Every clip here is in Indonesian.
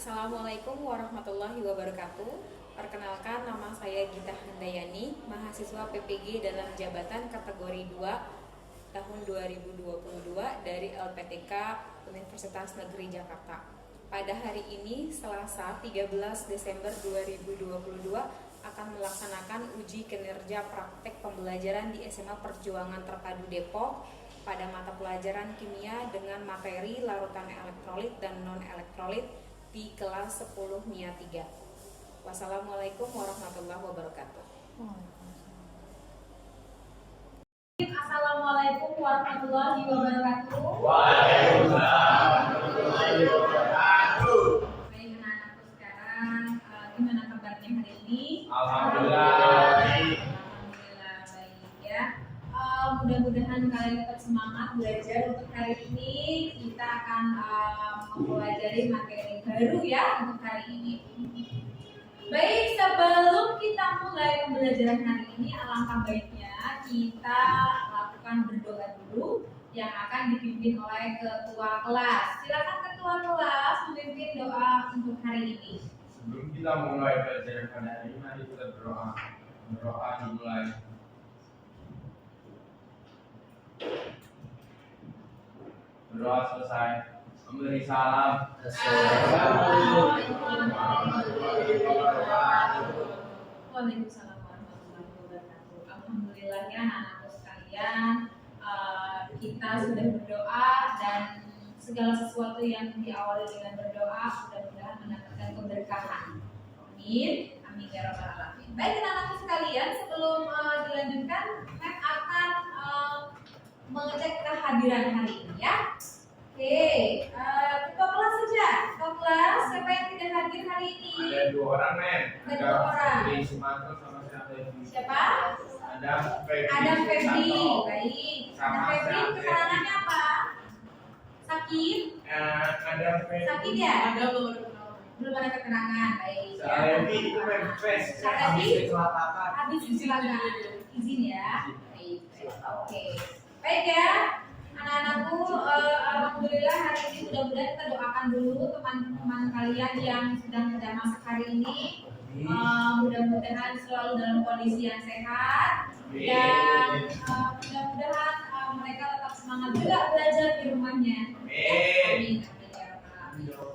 Assalamualaikum warahmatullahi wabarakatuh. Perkenalkan, nama saya Gita Handayani, mahasiswa PPG dalam jabatan kategori 2 tahun 2022 dari LPTK Universitas Negeri Jakarta. Pada hari ini, Selasa 13 Desember 2022, akan melaksanakan uji kinerja praktek pembelajaran di SMA Perjuangan Terpadu Depok pada mata pelajaran kimia dengan materi larutan elektrolit dan non-elektrolit di kelas 10 MIA 3. Wassalamualaikum warahmatullahi wabarakatuh. Assalamualaikum warahmatullahi wabarakatuh. Waalaikumsalam warahmatullahi wabarakatuh. Baik anak-anakku sekarang, gimana kabarnya hari ini? Alhamdulillah. Alhamdulillah baik ya. Mudah-mudahan kalian tetap semangat belajar. Untuk hari ini kita akan mempelajari materi baru ya untuk hari ini. Baik, sebelum kita mulai pembelajaran hari ini, alangkah baiknya kita lakukan berdoa dulu yang akan dipimpin oleh ketua kelas. Silakan ketua kelas memimpin doa untuk hari ini. Sebelum kita mulai pelajaran pada hari ini, mari kita berdoa. Berdoa dimulai. Berdoa selesai. Memberi salam. Waalaikumsalam warahmatullahi wabarakatuh. Alhamdulillahnya anak-anakku sekalian, kita sudah berdoa dan segala sesuatu yang diawali dengan berdoa mudah-mudahan mendapatkan keberkahan. Amin. Amin ya rabbal alamin. Baik anak-anakku sekalian, sebelum dilanjutkan, Mem akan mengecek kehadiran hari ini ya. Oke, ketua kelas saja. Ketua kelas, siapa yang tidak hadir hari ini? Ada 2 orang, Men. Ada 2 orang. Putri Sumanto sama siapa ini? Siapa? Ada Febri. Ada Febri. Susanto. Baik. Sama Ada Febri, saya, keterangannya apa? Sakit? Ada Febri. Sakit ya? Belum ada keterangan. Baik. Salevi itu Memphis. Salevi? Habis kecelakaan. Habis kecelakaan. Izin ya. Baik. Oke. Baik ya. Anak-anakku, alhamdulillah hari ini mudah-mudahan kita doakan dulu teman-teman kalian yang sedang masuk hari ini. Mudah-mudahan selalu dalam kondisi yang sehat dan mudah-mudahan mereka tetap semangat juga belajar di rumahnya. Amin.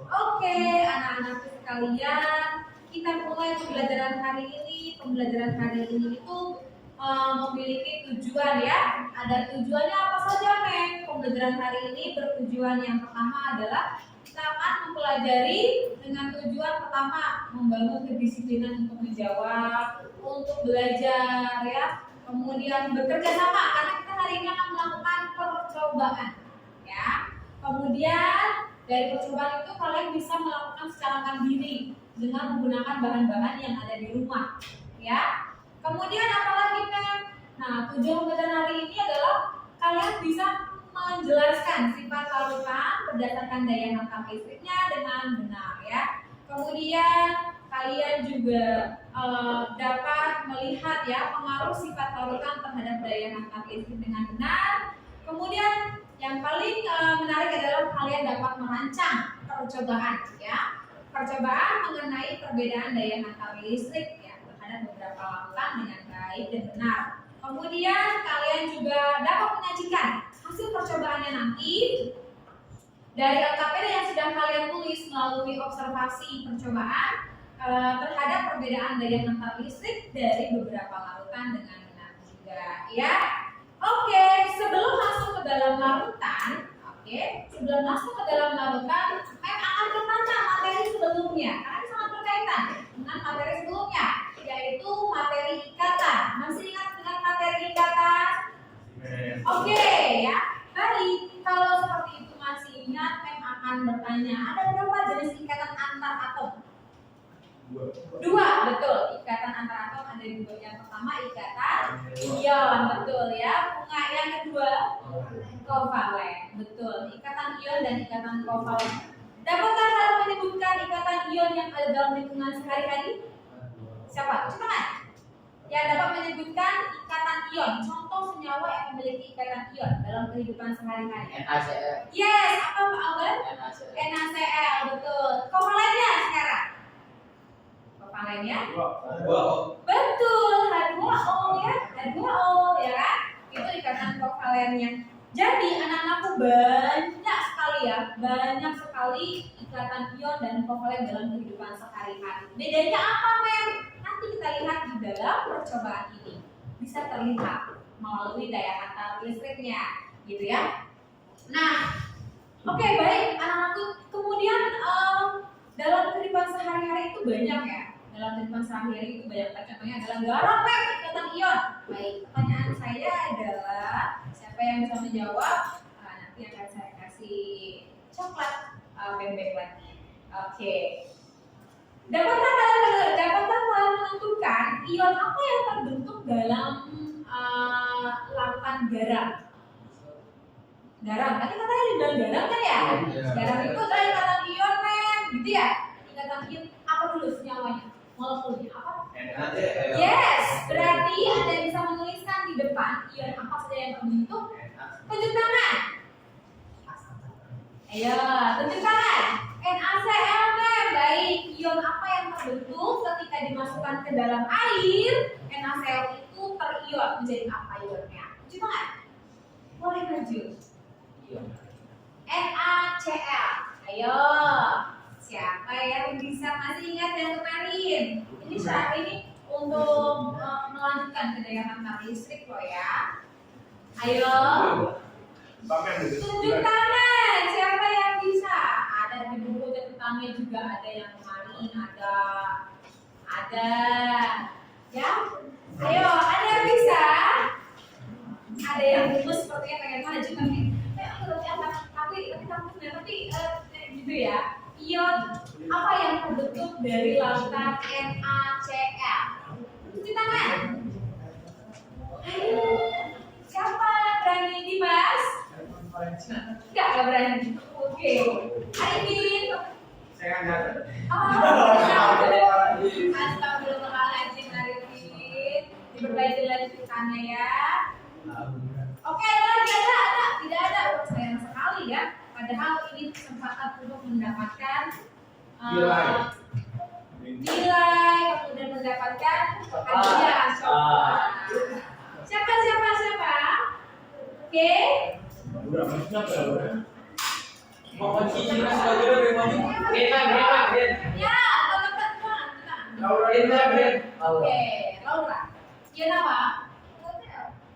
Oke, anak-anakku sekalian, kita mulai pembelajaran hari ini. Pembelajaran hari ini itu memiliki tujuan ya. Ada tujuannya apa saja, Men? Pembelajaran hari ini bertujuan yang pertama adalah kita akan mempelajari dengan tujuan pertama membangun kedisiplinan untuk menjawab, untuk belajar ya. Kemudian bekerja sama karena kita hari ini akan melakukan percobaan ya. Kemudian dari percobaan itu kalian bisa melakukan secara mandiri dengan menggunakan bahan-bahan yang ada di rumah ya. Kemudian apalagi Mem? Nah, tujuan pembelajaran hari ini adalah kalian bisa menjelaskan sifat larutan berdasarkan daya nalar listriknya dengan benar ya. Kemudian kalian juga dapat melihat ya pengaruh sifat larutan terhadap daya nalar listrik dengan benar. Kemudian yang paling menarik adalah kalian dapat merancang percobaan ya. Percobaan mengenai perbedaan daya nalar listrik ya terhadap beberapa larutan dengan baik dan benar. Kemudian kalian juga dapat menyajikan hasil percobaannya nanti dari LKPD yang sudah kalian tulis melalui observasi percobaan terhadap perbedaan daya nalar listrik dari beberapa larutan dengan benar juga ya. Oke, sebelum masuk ke dalam larutan, sebelum masuk ke dalam larutan, Mem akan bertanya materi sebelumnya karena sangat berkaitan dengan materi sebelumnya, yaitu materi ikatan. Masih ingat dengan materi ikatan? Oke, ya. Baik, kalau seperti itu masih ingat, Mem akan bertanya, ada berapa jenis ikatan antar atom? 2, betul. Ikatan antar atom ada 2. Yang pertama ikatan ion, betul ya. Bunga yang kedua kovalen, betul. Ikatan ion dan ikatan kovalen. Dapatkah kalian menyebutkan ikatan ion yang ada dalam lingkungan sehari-hari? Siapa? Cepat. Yang dapat menyebutkan ikatan ion. Contoh senyawa yang memiliki ikatan ion dalam kehidupan sehari-hari. NaCl. Yes, apa Pak Albert? NaCl. NaCl, betul. Kovalennya jawabannya? Wow. Betul, H2O ya, H2O ya kan? Itu ikatan kovalennya. Jadi anak-anakku banyak sekali ya, banyak sekali ikatan ion dan kovalen dalam kehidupan sehari-hari. Bedanya apa, Mem? Nanti kita lihat di dalam percobaan ini. Bisa terlihat melalui daya hantar listriknya, gitu ya. Nah, oke, baik anak-anakku. Kemudian dalam kehidupan sehari-hari itu banyak ya. Dalam kehidupan sehari-hari itu banyak. Contohnya adalah garam, Mem, ikatan ion. Baik, pertanyaan saya adalah siapa yang bisa menjawab? Nanti akan saya kasih coklat bebek lagi. Oke. Dapatkah kalian menentukan ion apa yang terbentuk dalam larutan garam? Garam, tadi katanya dibilang garam kan ya? Garam itu adalah ikatan ion, Mem, gitu ya? Ikatan ion apa dulu senyawanya? Molekulnya apa? Yes, berarti Anda bisa menuliskan di depan ion apa saja yang terbentuk. Tunjuk tangan. Ayo, tunjuk tangan. NaCl, Mem. Baik, ion apa yang terbentuk ketika dimasukkan ke dalam air? NaCl itu terion menjadi apa ionnya? Tunjuk tangan. Boleh maju. NaCl. Ayo. Siapa yang bisa masih ingat yang kemarin? Ini saat ini untuk melanjutkan ke daya hantar listrik loh ya. Ayo. Tunjuk tangan. Siapa yang bisa? Ada di buku catatannya juga, ada yang kemarin, ada. Ya. Ayo, ada yang bisa? Ada yang gemes sepertinya pengen maju tapi gitu ya. Ion apa yang terbentuk dari lautan NaCl? Cuci tangan. Ayo, siapa berani? Dimas? Enggak berani. Oke. Arifin? Saya kan Astagfirullahaladzim, Arifin. Diperbaiki lagi ceritanya ya. Oke, lagi ada? Tidak ada. Sayang sekali ya. Padahal ini kesempatan untuk mendapatkan nilai, kemudian mendapatkan hadiah. Siapa? Oke. Ya, teman-teman. Oke, Laura. Ion apa?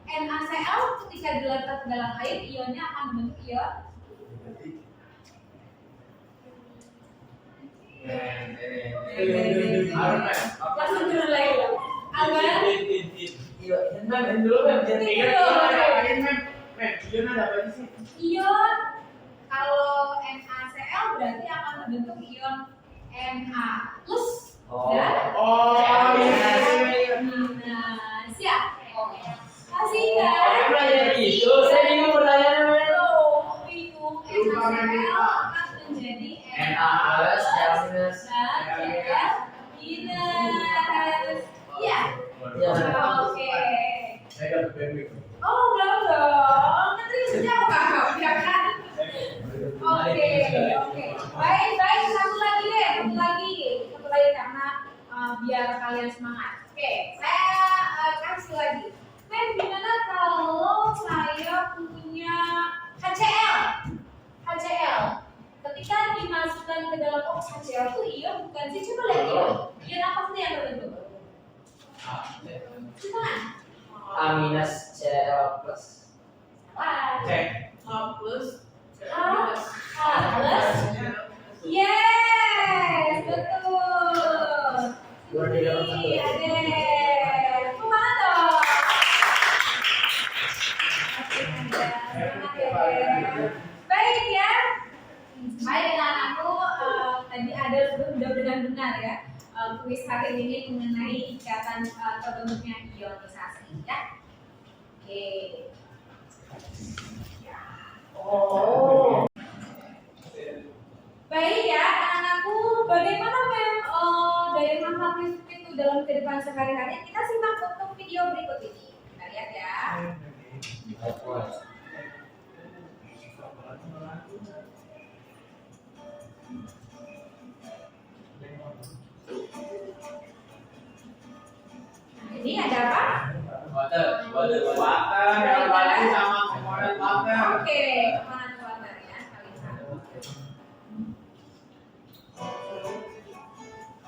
NaCl ketika diletak ke dalam air, ionnya akan membentuk ion. Langsung dulu lagi. Aman. Ion kalau NaCl berarti akan terbentuk ion Na plus dan siap. Kasih kan? Saya bingung pertanyaannya. Bingung. NaCl akan menjadi Na plus dan Cl minus. Iya. Oke. Oh, belum dong. Nanti sejak apa? Ya kan? Oke. Baik. Satu lagi karena biar kalian semangat. Oke, saya kasih lagi. Men, gimana kalau saya punya HCl? Ketika dimasukkan ke dalam HCl itu ion bukan sih? Coba lihat ion apa sih yang terbentuk? Coba. A-Cl plus. Yes, betul. Ini ada. Kemana dong? Baik ya. Baik anak-anakku, tadi ada sudah benar-benar ya kuis hari ini mengenai ikatan terbentuknya ionisasi ya. Oke. Baik ya anak-anakku, bagaimana daya hantar listrik itu dalam kehidupan sehari-hari? Kita simak untuk video berikut ini. Kita lihat ya. Ini ada apa? Water yang paling sama komponen water. Oke, komponen water ya, kita lihat.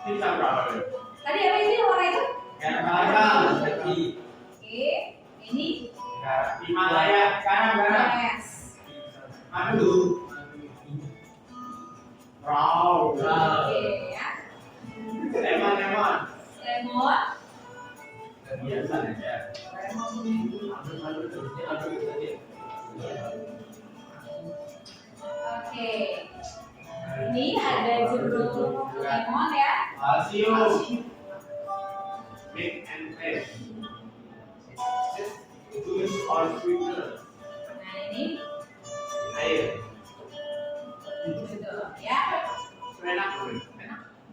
Ini jam berapa dulu? Tadi apa ini warna itu? Garam. Oke, ini Himalaya. Garam. yes. Madu. Raw. Oke ya. Lemon. Lemon. Biasa aja. Oke. Ini ada jeruk lemon ya. Kalsium. Big and fresh. Juice or sweetener. Nah ini Air. gitu ya. Enak.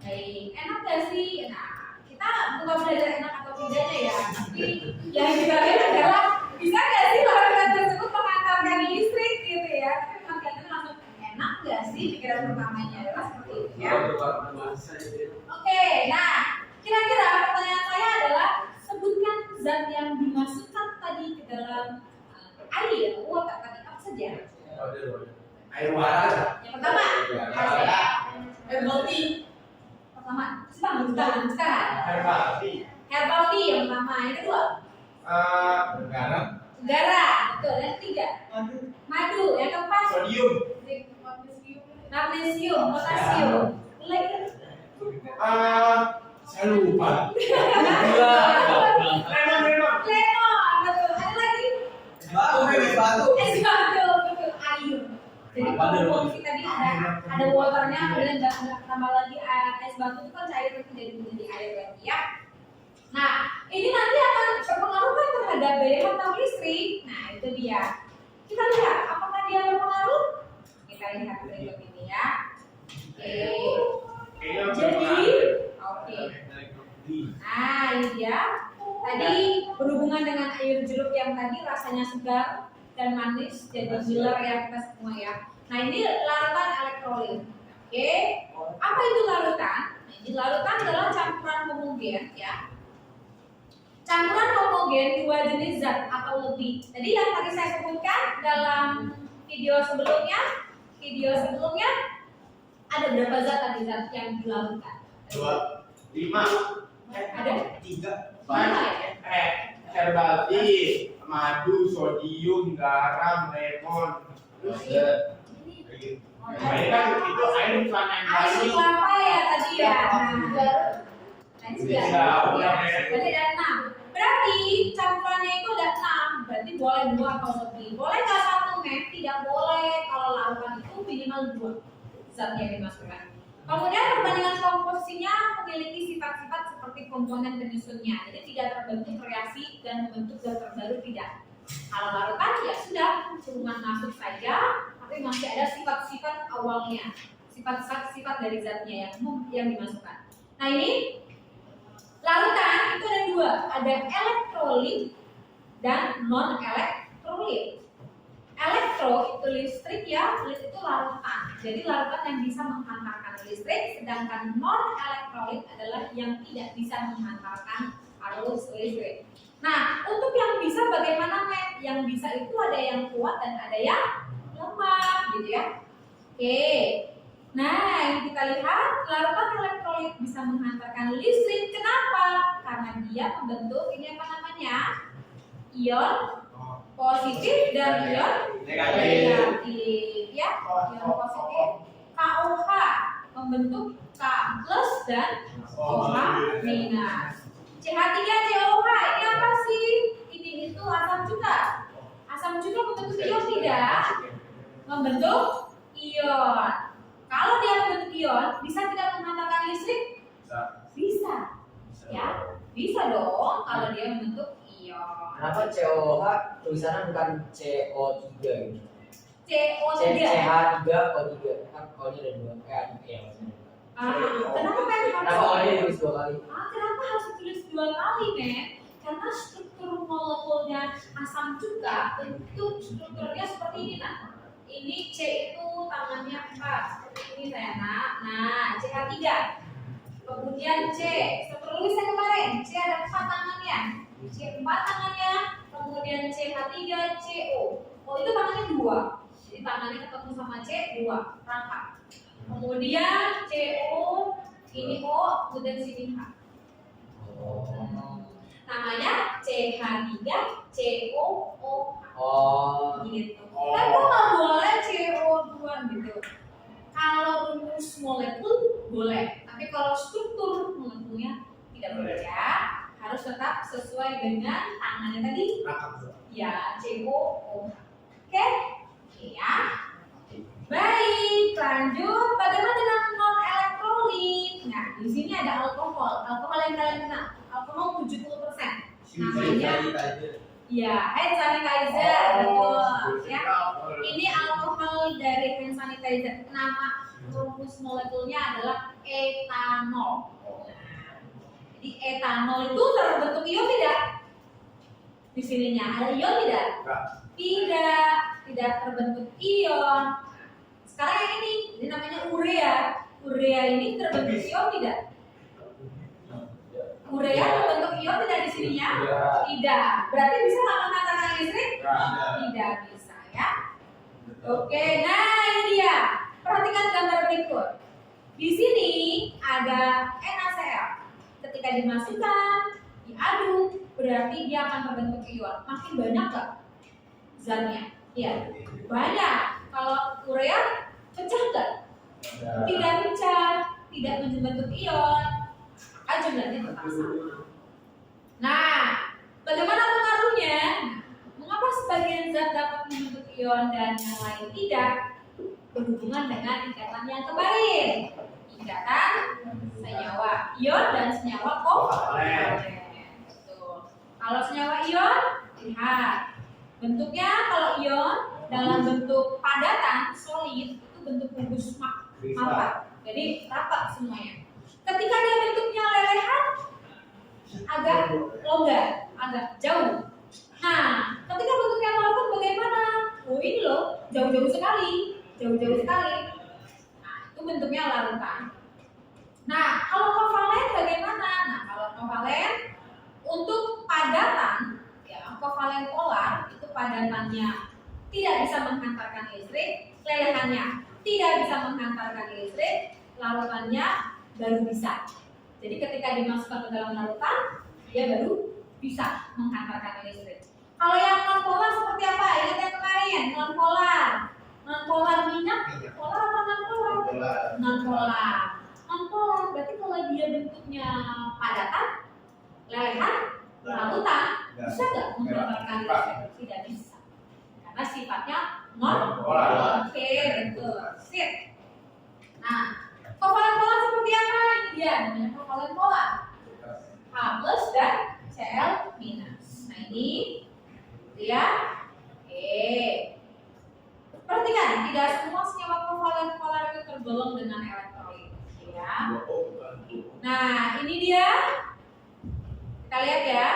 Baik, enak gak sih? Nah, kita bukan belajar enak atau tidaknya ya, tapi yang kita lihat adalah bisa gak sih larutan tersebut mengantarkan listrik gitu ya? Tapi memang kalian langsung enak gak sih? Pikiran pertamanya adalah seperti itu ya. Oke, nah kira-kira pertanyaan saya adalah sebutkan zat yang dimasukkan tadi ke dalam air, water tadi apa saja? Air water. Yang pertama, herbal tea. Pertama, sekarang. Herbal tea. Herbal tea yang pertama, yang kedua Garam. garam, betul. Yang ketiga madu, yang keempat Sodium. magnesium, potasium. Saya lupa. Lemon. Lemon, betul. Ada lagi Batu. es batu, betul. Air. Jadi kalau tadi ada waternya, kemudian nggak tambah lagi es batu itu kan cair nanti jadi air lagi ya. Nah, ini nanti akan berpengaruh kan terhadap daya tahan listrik. Nah, itu dia. Kita lihat apakah dia berpengaruh. Kita lihat berikut ini ya. Oke. Jadi, oke. Nah, ini dia. Tadi berhubungan dengan air jeruk yang tadi rasanya segar dan manis, jadi gilar ya kita semua ya. Nah, ini larutan elektrolit. Oke. Apa itu larutan? Nah, ini larutan adalah campuran homogen ya. Campuran homogen dua jenis zat atau lebih. Jadi yang tadi saya sebutkan dalam video sebelumnya ada berapa zat tadi zat yang dilarutkan? 2, 5. Ada 3. Banyak ya? Herbal tea, madu, sodium, garam, lemon. Terus air kan itu air bukan air air baru. kelapa ya tadi ya. Nah, ini sudah. Udah, Berarti ada 6. Berarti campurannya itu ada 6. Berarti boleh 2 atau lebih. Boleh nggak 1 men? Tidak boleh. Kalau larutan itu minimal 2 zat yang dimasukkan. Kemudian perbandingan komposisinya memiliki sifat-sifat seperti komponen penyusunnya. Jadi tidak terbentuk reaksi dan membentuk zat terbaru tidak. Kalau larutan ya sudah cuma masuk saja, tapi masih ada sifat-sifat awalnya, sifat-sifat dari zatnya yang dimasukkan. Nah ini larutan itu ada 2, ada elektrolit dan non elektrolit. Elektro itu listrik ya, lit itu larutan. Jadi larutan yang bisa menghantarkan listrik, sedangkan non elektrolit adalah yang tidak bisa menghantarkan arus listrik. Nah, untuk yang bisa bagaimana Mek? Yang bisa itu ada yang kuat dan ada yang lemah, gitu ya. Oke. Nah, yang kita lihat larutan elektrolit bisa menghantarkan listrik. Kenapa? Karena dia membentuk ini apa namanya? Ion positif dan ion negatif ya. Ion positif KOH membentuk K plus dan OH minus. CH3COH ini apa sih? Ini itu asam cuka. Asam cuka membentuk ion tidak? Membentuk ion. Kalau dia membentuk ion, bisa tidak menghantarkan listrik? Bisa. Ya, bisa dong kalau dia membentuk ion. Kenapa COH tulisannya bukan CO3 gitu? CO3. CH3 O3 kan O-nya ada 2. Kenapa kan Kenapa O-nya ditulis 2 kali? Kenapa harus ditulis 2 kali, Men? Karena struktur molekulnya asam cuka itu strukturnya seperti ini, nah. Ini C itu tangannya 4 seperti ini saya nak. Nah, CH3. Kemudian C seperti Tertulis yang kemarin, C ada 4 tangannya. C 4 tangannya, kemudian CH3, CO. Oh, itu tangannya 2. Jadi tangannya ketemu sama C 2, rangkap. Kemudian CO, ini O, kemudian sini H. Namanya CH3, COOH. Oh. Gitu. Kan kok nggak boleh CO2 gitu. Kalau rumus molekul boleh, tapi kalau struktur molekulnya tidak boleh ya. Harus tetap sesuai dengan tangannya tadi. Ya, COOH. Oke? Oke ya. Baik, lanjut. Bagaimana dengan non elektrolit? Nah, di sini ada alkohol. Alkohol yang kalian kenal. Alkohol 70%. Namanya ya, hand sanitizer, betul. Ya. Ini alkohol dari hand sanitizer. Nama rumus molekulnya adalah etanol. Jadi etanol itu terbentuk ion tidak? Di sininya ada ion tidak? Tidak terbentuk ion. Sekarang yang ini namanya urea. Urea ini terbentuk ion tidak? Urea terbentuk ion tidak di sininya? Tidak. Berarti bisa nggak menghantarkan listrik? Tidak bisa ya. Oke, nah ini dia. Perhatikan gambar berikut. Di sini ada NaCl. Ketika dimasukkan, diaduk, berarti dia akan terbentuk ion. Makin banyak nggak zatnya? Iya, banyak. Kalau urea pecah nggak? Tidak pecah, tidak membentuk ion. Jumlahnya tetap sama. Nah, bagaimana pengaruhnya? Mengapa sebagian zat dapat membentuk ion dan yang lain tidak? Berhubungan dengan ikatan yang kemarin. Ikatan senyawa ion dan senyawa kovalen. Betul. Kalau senyawa ion, lihat bentuknya. Kalau ion dalam bentuk padatan solid itu bentuk kubus mapat. Jadi rapat semuanya. Ketika dia bentuknya lelehan, agak longgar, agak jauh. Nah, ketika bentuknya melekat bagaimana? Oh ini loh, jauh-jauh sekali. Nah, itu bentuknya larutan. Nah, kalau kovalen bagaimana? Nah, kalau kovalen untuk padatan, ya kovalen polar itu padatannya tidak bisa menghantarkan listrik, lelehannya tidak bisa menghantarkan listrik, larutannya baru bisa. Jadi ketika dimasukkan ke dalam larutan, dia baru bisa menghantarkan listrik. Kalau yang non polar seperti apa? Ingat yang kemarin, non polar. Non polar minyak, polar apa non polar? Non polar. Non polar berarti kalau dia bentuknya padatan, lelehan, larutan, bisa nggak menghantarkan listrik? Tidak bisa. Karena sifatnya non polar. Oke, betul. Sip. Nah, kovalen polar seperti apa? Ini dia namanya kovalen polar. H plus dan Cl minus. Nah ini dia. Perhatikan, tidak semua senyawa kovalen polar itu tergolong dengan elektrolit. Ya. Nah ini dia. Kita lihat ya.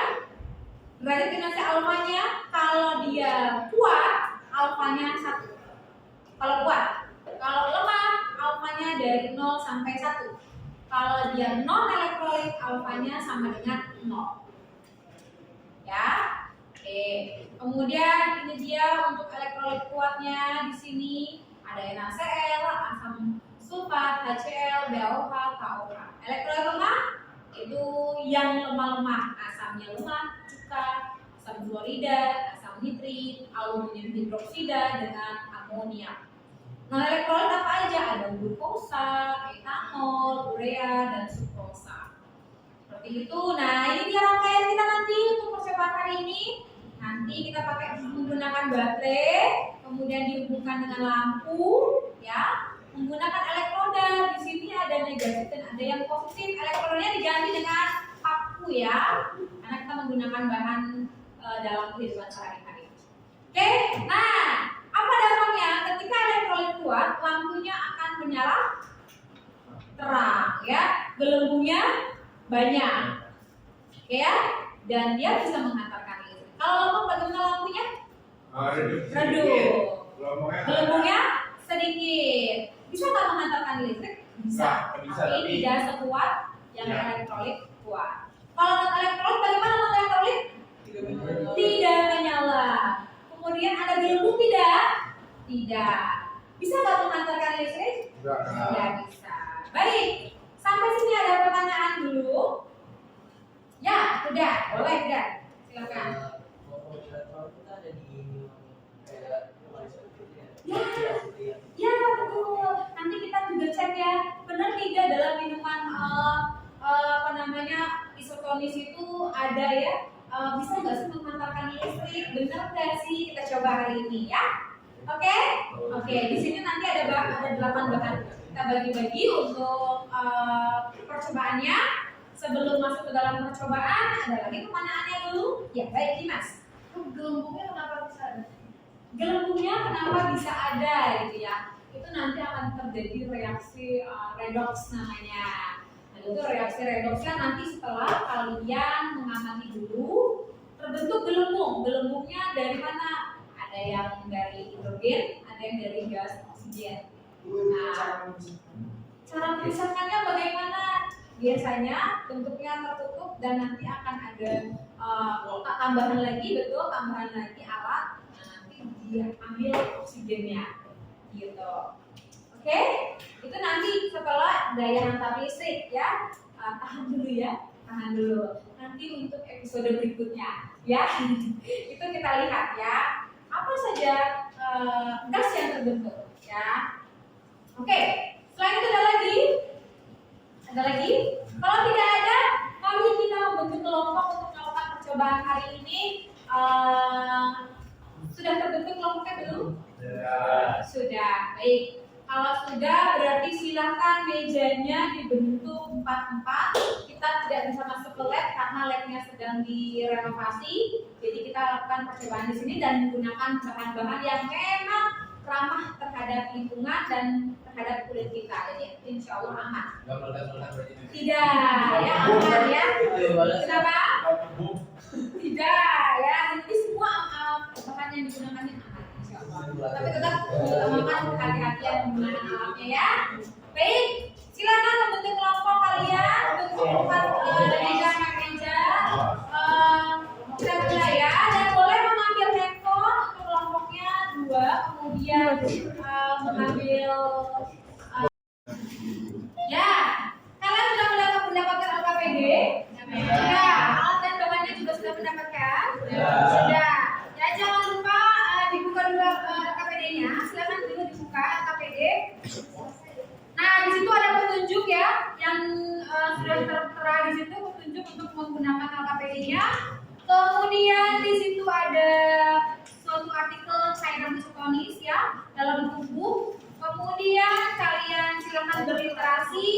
Relativasi alfanya, kalau dia kuat, alfanya 1. Kalau kuat. Kalau lemah, alfanya dari 0 sampai 1. Kalau dia non elektrolit, alfanya sama dengan 0. Ya. Oke. Kemudian ini dia untuk elektrolit kuatnya di sini ada NaCl, asam sulfat, HCl, BaOH, KOH. Elektrolit lemah itu yang lemah-lemah, asamnya lemah, cuka, asam fluorida, asam nitrit, aluminium hidroksida dengan amonia. Non elektrolit apa aja? Ada glukosa, etanol, urea, dan sukrosa. Seperti itu. Nah, ini dia rangkaian kita nanti untuk persiapan hari ini. Nanti kita pakai menggunakan baterai, kemudian dihubungkan dengan lampu, ya, menggunakan elektroda. Di sini ada negatif dan ada yang positif. Elektrodanya diganti dengan paku ya, karena kita menggunakan bahan dalam kehidupan sehari-hari. Oke, nah apa dampaknya? Ketika elektrolit kuat, lampunya akan menyala terang, ya, gelembungnya banyak, ya, dan dia bisa menghantarkan listrik. Kalau lemah bagaimana lampunya? Redup. Gelembungnya sedikit. Bisa nggak menghantarkan listrik? Bisa. Tapi tidak sekuat Yang elektrolit kuat. Kalau non elektrolit bagaimana non elektrolit? Tidak menyala. Kemudian ada gelembung tidak? Tidak. Bisa nggak mengantarkan listrik? Tidak bisa. Baik. Sampai sini ada pertanyaan dulu. Ya, sudah. Boleh tidak? Silakan. Ya betul. Nanti kita juga cek ya, benar tidak dalam minuman isotonis itu ada ya, bisa nggak sih mengantarkan listrik? Benar nggak sih? Kita coba hari ini ya. Oke? Oke. Di sini nanti ada 8 bahan. Kita bagi-bagi untuk percobaannya. Sebelum masuk ke dalam percobaan, ada lagi pertanyaannya dulu. Ya baik Dimas. Gelembungnya kenapa bisa ada? Gelembungnya kenapa bisa ada gitu ya? Itu nanti akan terjadi reaksi redox namanya. Nah, itu reaksi redoxnya nanti setelah kalian mengamati dulu terbentuk gelembung. Gelembungnya dari mana? Ada yang dari hidrogen, ada yang dari gas oksigen. Nah, cara memisahkannya bagaimana? Biasanya bentuknya tertutup dan nanti akan ada tambahan lagi, betul, tambahan lagi alat. Dia ambil oksigennya gitu. Oke? Itu nanti setelah daya hantar listrik ya. Tahan dulu ya, tahan dulu. Nanti untuk episode berikutnya ya. Itu kita lihat ya. Apa saja gas yang terbentuk ya. Oke, selain itu ada lagi? Ada lagi? Kalau tidak ada, mari kita membentuk kelompok untuk melakukan percobaan hari ini. Sudah terbentuk kelompoknya belum? Sudah. Baik. Kalau sudah, berarti silakan mejanya dibentuk 4-4. Kita tidak bisa masuk ke lab karena labnya sedang direnovasi. Jadi kita lakukan percobaan di sini dan menggunakan bahan-bahan yang memang ramah terhadap lingkungan dan terhadap kulit kita. Jadi insya Allah aman. Tidak, ya aman ya. Kenapa? Tidak ya. Nanti semua bahan yang digunakan ini aman, insya Allah. Tapi tetap utamakan hati-hatian menggunakan alatnya ya. Baik, silakan membentuk kelompok kalian. Bentuk 4 meja. Kita mulai ya. Dan boleh mengambil handphone untuk kelompoknya 2. Kemudian mengambil ya. Kalian sudah mendapatkan LKPD? Ya. Alat dan bahannya juga sudah mendapatkan? Sudah. Ya, jangan lupa dibuka dulu LKPD-nya. Silakan dulu dibuka LKPD. Nah, di situ ada petunjuk ya, yang sudah tertera di situ petunjuk untuk menggunakan LKPD-nya. Kemudian di situ ada suatu artikel cairan isotonis ya dalam tubuh. Kemudian kalian silakan berliterasi.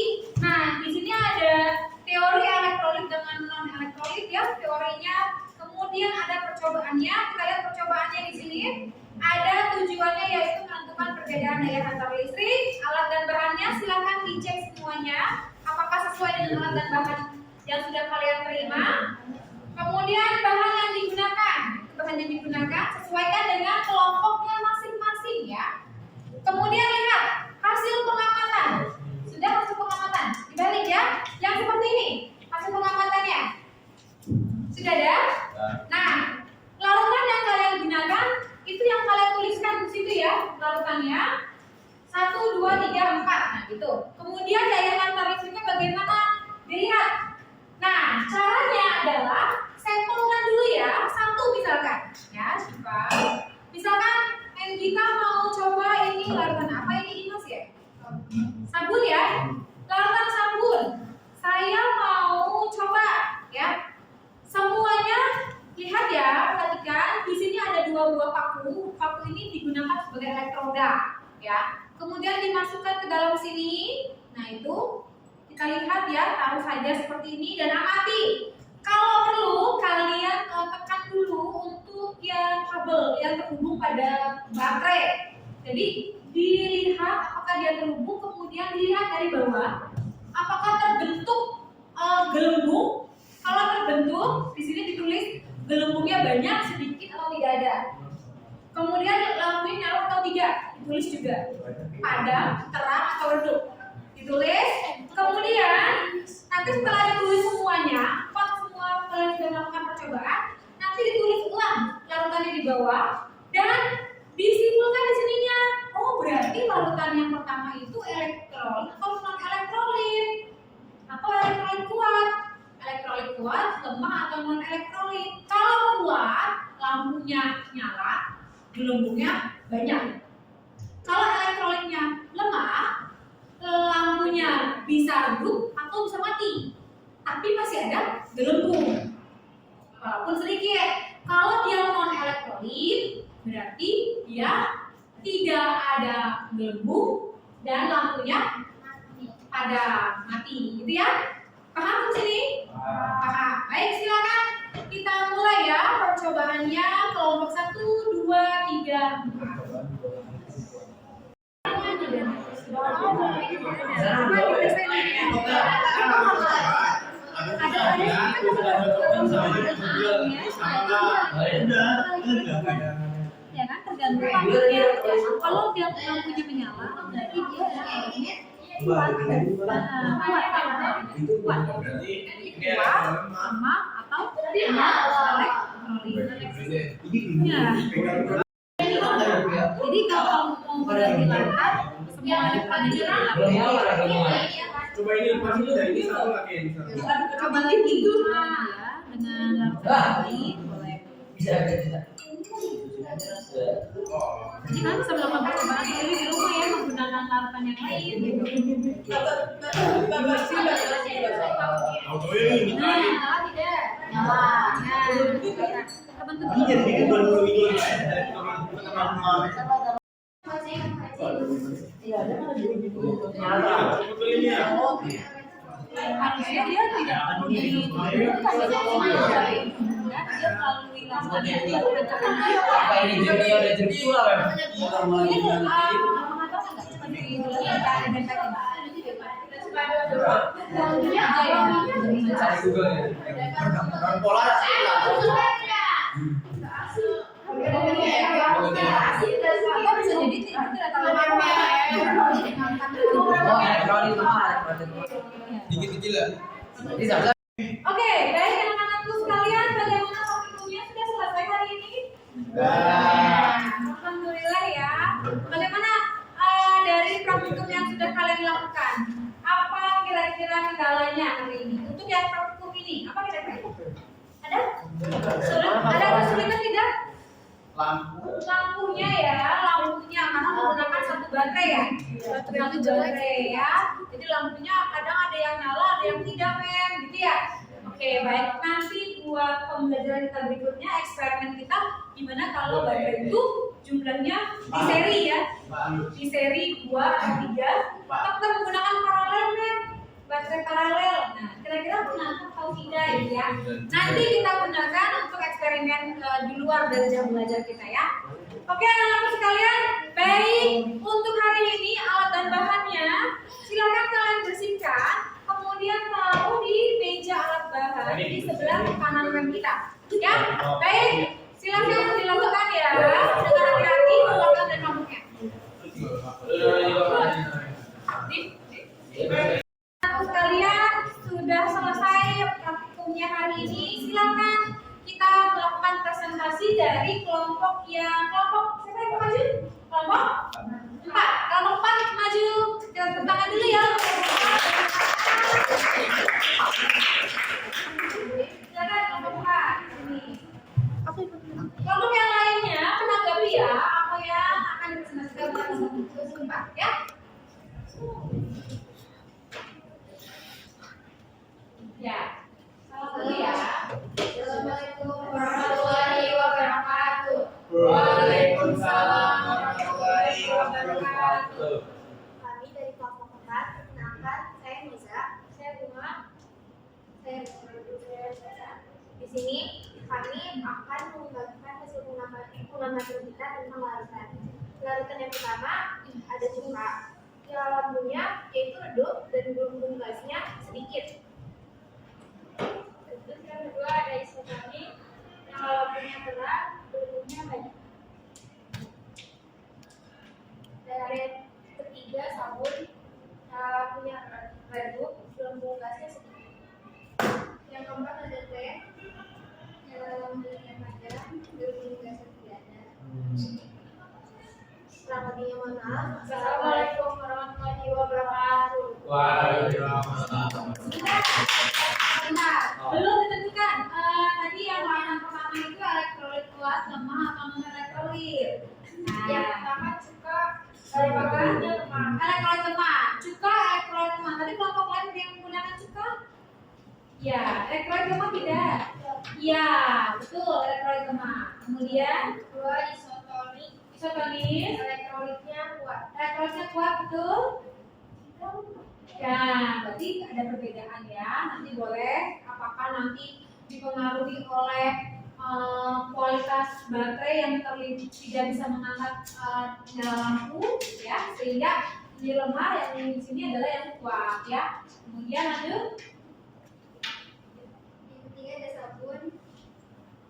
Nah, di sini ada teori elektrolit dengan non elektrolit ya, teorinya. Kemudian ada percobaannya. Kita lihat percobaannya di sini. Ada tujuannya yaitu menentukan perbedaan daya hantar listrik. Alat dan bahannya silakan dicek semuanya. Apakah sesuai dengan alat dan bahan yang sudah kalian terima? Kemudian bahan yang digunakan sesuaikan dengan kelompoknya masing-masing ya. Kemudian lihat hasil pengamatan. Sudah hasil pengamatan dibalik ya, yang seperti ini hasil pengamatannya. Sudah ada? Nah, larutan yang kalian gunakan itu yang kalian tuliskan di situ ya, larutannya 1, 2, 3, 4. Nah gitu. Kemudian daya hantar listriknya bagaimana? Dilihat. Nah, caranya adalah sampelkan dulu ya, 1 misalkan. Ya, coba. Misalkan kita mau coba ini larutan apa ini Dimas ya? Sabun ya. Larutan sabun. Saya mau coba ya. Semuanya lihat ya, perhatikan di sini ada 2 buah paku. Paku ini digunakan sebagai elektroda ya. Kemudian dimasukkan ke dalam sini. Nah, itu kita lihat ya, taruh saja seperti ini dan amati. Kalau perlu kalian tekan dulu untuk yang kabel yang terhubung pada baterai. Jadi dilihat apakah dia terhubung, kemudian dilihat dari bawah apakah terbentuk gelembung. Kalau terbentuk, di sini ditulis gelembungnya banyak, sedikit atau tidak ada. Kemudian lampunya nyala atau tidak, ditulis juga. Padam, terang atau redup, ditulis. Kemudian nanti setelah ditulis semuanya, semua kalian sudah melakukan percobaan, nanti ditulis ulang larutannya di bawah dan disimpulkan di sininya. Oh, berarti larutan yang pertama itu elektrolit atau non elektrolit? Atau elektrolit kuat? Elektrolit kuat, lemah atau non elektrolit? Kalau kuat, lampunya nyala, gelembungnya banyak. Kalau elektrolitnya lemah, lampunya bisa redup atau bisa mati, tapi masih ada gelembung, walaupun sedikit. Kalau dia non elektrolit, berarti dia tidak ada gelembung dan lampunya ada mati, gitu ya? Paham di sini? Paham. Baik, silakan kita mulai ya percobaannya. Kelompok 1, 2, 3, 4. Ya kan, tergantung lampunya. Kalau dia lampunya menyala, berarti dia kuat, lemah atau elektrolit. Jadi kalau mau berarti larutan, semua elektrolit Coba ini lepas itu dari ini satu lagi ini satu. coba lagi ya dengan larutan ini boleh. Bisa bisa. Jadi kan bisa melakukan percobaan sendiri di rumah ya menggunakan larutan yang lain gitu. Auto ini. Nyala tidak? Nyala. Terbentuk Jadi kita dulu ini teman-teman. harusnya dia tidak perlu Apa ini junior dan junior? Cari Google ya. Pola dikit-dikit lah. Oke, baik anak-anakku sekalian, bagaimana praktikumnya sudah selesai hari ini? Alhamdulillah ya. Bagaimana dari praktikum yang sudah kalian lakukan? Apa kira-kira kendalanya hari ini? Untuk yang praktikum ini, apa kira-kira? Ada? Ada kesulitan tidak? Lampunya ya, lampunya karena menggunakan satu baterai ya. Satu baterai ya. Jadi lampunya kadang ada yang nyala, ada yang tidak, men, gitu ya. Oke, baik. Nanti buat pembelajaran kita berikutnya, eksperimen kita gimana kalau baterai itu jumlahnya di seri ya. Di seri 2 atau 3, atau kita menggunakan paralel, men. Baterai paralel. Nah, kira-kira benar atau tidak ya? Nanti kita gunakan untuk eksperimen di luar dari jam belajar kita ya. Oke, anak-anakku sekalian, baik untuk hari ini alat dan bahannya silakan kalian bersihkan, kemudian taruh di meja alat bahan di sebelah kanan rem kita. Ya, baik, silakan dilakukan ya dengan hati-hati, keluarkan dan rambutnya. Anak sekalian, sudah selesai praktikumnya hari ini. Silakan kita melakukan presentasi dari kelompok siapa yang maju? Kelompok 4. Kelompok 4 maju. Kita tepuk tangan dulu ya. Silakan kelompok 4 ini. Kelompok yang lainnya menanggapi ya apa yang akan dipresentasikan oleh kelompok 4 ya. Ya, salam dulu ya. Assalamualaikum warahmatullahi wabarakatuh. Waalaikumsalam warahmatullahi wabarakatuh. Kami dari kelompok 4, perkenalkan, saya Niza, saya Bunga, saya Niza. Di sini kami akan membagikan hasil penggunaan materi kita tentang larutan. Larutan yang pertama ada cuka, yang lambungnya yaitu redup dan gelembung gasnya sedikit. Terus yang kedua ada isotoni, yang lambungnya terang, gelembungnya banyak. Dan yang ketiga sabun, punya redup, gelembung gasnya sedikit. Yang keempat ada T. Yang dalam hal yang ada, berhubung dasar tidak ada. Kurang lebihnya mohon maaf. Assalamualaikum warahmatullahi wabarakatuh. Waalaikumsalam. Bentar, belum ditentukan. Tadi yang warna pertama itu elektrolit kuat, lemah, atau non elektrolit. Yang pertama cuka, Elektrolit lemah. Cuka elektrolit lemah. Tadi kelompok lain ada yang menggunakan cuka? Ya, elektrolit lemah tidak. Ya, betul elektrolit lemah. Kemudian dua isotonik, isotonis. elektrolitnya kuat. Elektrolitnya kuat, betul? Ya, berarti ada perbedaan ya. Nanti boleh apakah nanti dipengaruhi oleh kualitas baterai yang tidak bisa mengangkat nyala lampu ya, sehingga ini lemah, yang di sini adalah yang kuat ya. Kemudian lanjut. Yang ketiga ada sabun,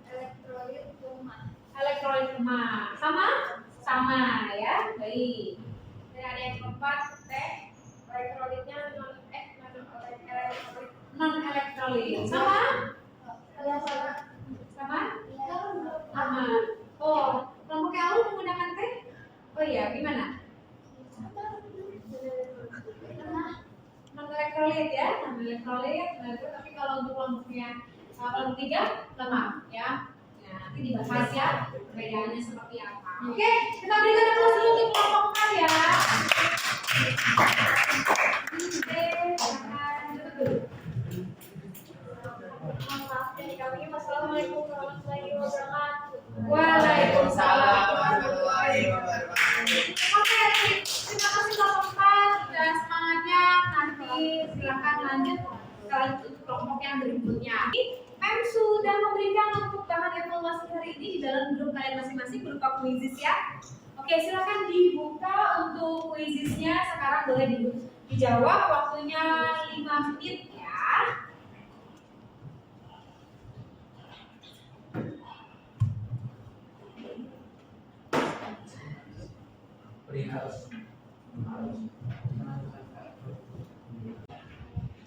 elektrolit lemah. Elektrolit lemah. Sama ya. Baik. Dan ada yang keempat teh, elektrolitnya elektrolit. Non elektrolit. Sama? Sama. Oh, kelompok yang awal menggunakan teh? Oh iya, gimana? Non elektrolit ya, non elektrolit. Tapi kalau untuk kelompoknya kelompok 3 lemah ya. Nah, nanti dibahas ya perbedaannya seperti apa. Oke, kita berikan aplaus dulu untuk kelompok 4 ya. Oke, silakan tutup dulu. Maaf dari kami. Wassalamualaikum warahmatullahi wabarakatuh. Waalaikumsalam warahmatullahi wabarakatuh. Oke, terima kasih kelompok 4 dan semangatnya. Nanti silakan lanjut ke kelompok yang berikutnya. Mem sudah memberikan untuk bahan evaluasi hari ini di dalam grup kalian masing-masing berupa kuisis ya. Oke, silakan dibuka untuk kuisisnya. Sekarang boleh dijawab, waktunya 5 menit ya.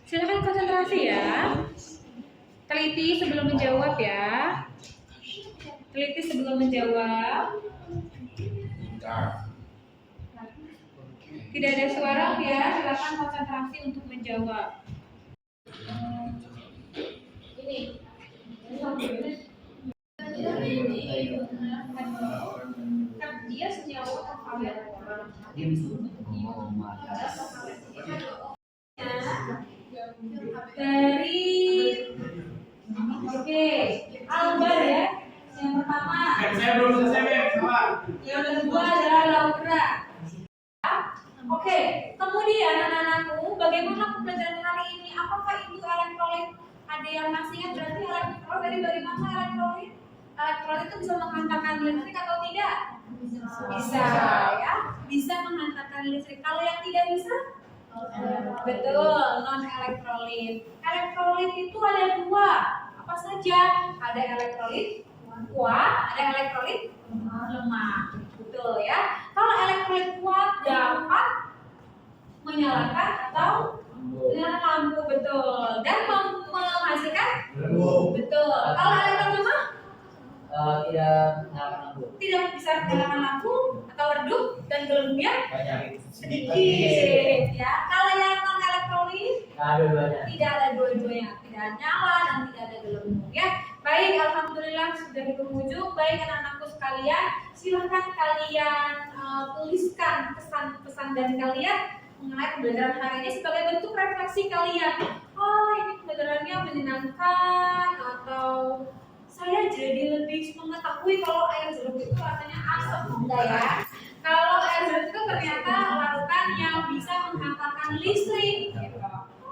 Silakan konsentrasi ya. Teliti sebelum menjawab ya. Teliti sebelum menjawab. Tidak ada suara ya. Silakan konsentrasi untuk menjawab. Ini. Kan dia senyawa kalian. Dari oke, Albar ya. Yang pertama. Saya belum selesai, Beb. Sabar. Yang kedua adalah Laura. Oke, kemudian anak-anakku, bagaimana pembelajaran hari ini? Apakah itu elektrolit? Ada yang masih ingat berarti elektrolit dari bagaimana elektrolit? Elektrolit itu bisa menghantarkan listrik atau tidak? Bisa ya, bisa menghantarkan listrik. Kalau yang tidak bisa? Betul, non elektrolit. Elektrolit itu ada dua, apa saja? Ada elektrolit kuat, ada elektrolit lemah. Betul ya. Kalau elektrolit kuat dapat menyalakan atau menyalakan lampu, betul, dan menghasilkan betul. Kalau elektrolit lemah Tidak menyalakan lampu. tidak bisa menyalakan lampu atau redup dan gelembungnya Banyak. sedikit ya. Kalau yang non elektrolit Dua-duanya. tidak ada dua-duanya, tidak nyala dan tidak ada gelembung ya. Baik, alhamdulillah sudah di penghujung. Baik anak-anakku sekalian, silahkan kalian tuliskan pesan-pesan dari kalian mengenai pembelajaran hari ini sebagai bentuk refleksi kalian. Oh, ini pembelajarannya menyenangkan atau saya jadi lebih mengetahui kalau air jeruk itu rasanya asam, enggak ya? Kalau air jeruk itu ternyata larutan yang bisa menghantarkan listrik. Gitu.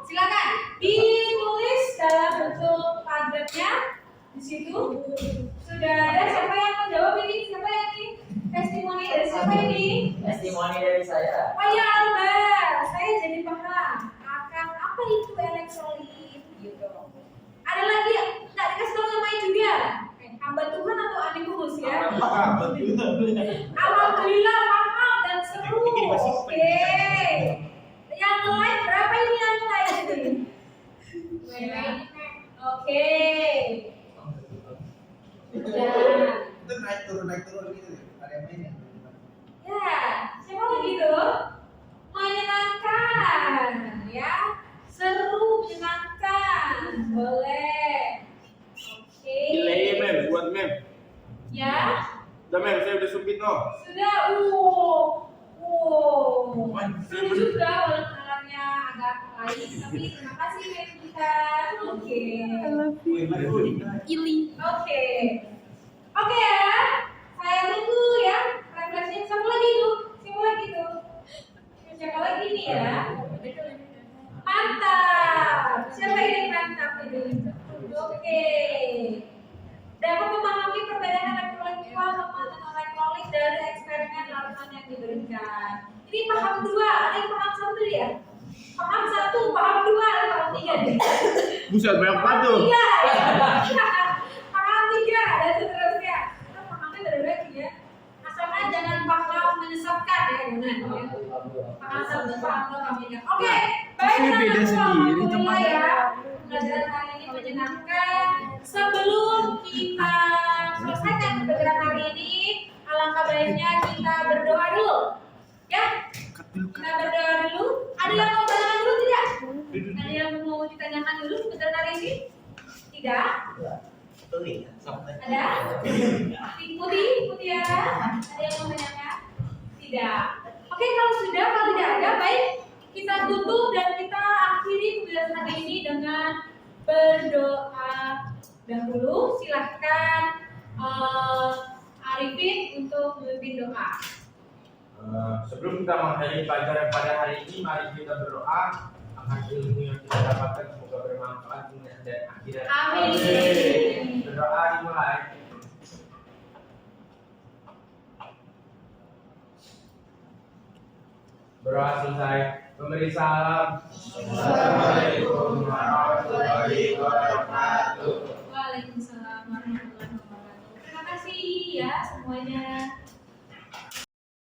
Silakan ditulis dalam bentuk padatnya di situ. Sudah ada siapa yang menjawab ini? Siapa yang ini? Testimoni dari siapa ini? Testimoni dari saya. Oh ya Albar, saya jadi paham akan apa itu elektrolit gitu. Ada lagi yang nggak dikasih tahu namanya juga? Hamba Tuhan atau animus ya? Alhamdulillah paham dan seru. Oke. Yang lain berapa ini yang lain? Oke, Oke. Ya. Itu naik turun gitu. Ada yang mainnya. Ya, siapa lagi tuh? Menyenangkan, ya. Seru, menyenangkan. Boleh. Oke. Gila ya mem, buat mem. Ya, Udah mem, saya udah submit no. sudah. Seru juga walau agak lain, tapi terima kasih Mem kita. Oke. Oke. Oke ya. Saya tunggu ya. Refleksinya siapa lagi tuh? Siapa lagi tuh? Siapa lagi nih ya? Mantap. Siapa ini mantap ini? Oke. Dapat memahami perbedaan elektronikal sama elektronik dari eksperimen larutan yang diberikan. Ini paham dua, ada yang paham satu ya? Paham satu, paham dua, paham tiga deh. Buset banyak banget tuh. Tiga, ya. Paham tiga dan seterusnya. Kita pahamnya berbeda ya. Asalkan jangan paham menyesatkan ya, jangan. Ya. Paham satu, paham dua, paham tiga. Oke, baik. Saya beda sendiri tempatnya. Ya. Pelajaran hari ini menyenangkan. Sebelum kita selesaikan pembelajaran hari ini, alangkah baiknya kita berdoa dulu. Ya, kita berdoa dulu. Ada yang mau berdoa dulu tidak? Ada yang mau ditanyakan dulu pembelajaran hari ini? Tidak? Ada? Putih ya? Ada yang mau tanyakan? Tidak. Oke, kalau sudah, kalau tidak ada, baik. Kita tutup dan kita akhiri pembelajaran hari ini dengan berdoa dahulu. Silahkan Arifin untuk memimpin doa. Sebelum kita mengakhiri pelajaran pada hari ini, mari kita berdoa akan ilmu yang kita dapatkan semoga bermanfaat dunia dan akhirat. Amin. Berdoa dimulai. Berdoa selesai. Memberi salam. Assalamualaikum warahmatullahi wabarakatuh.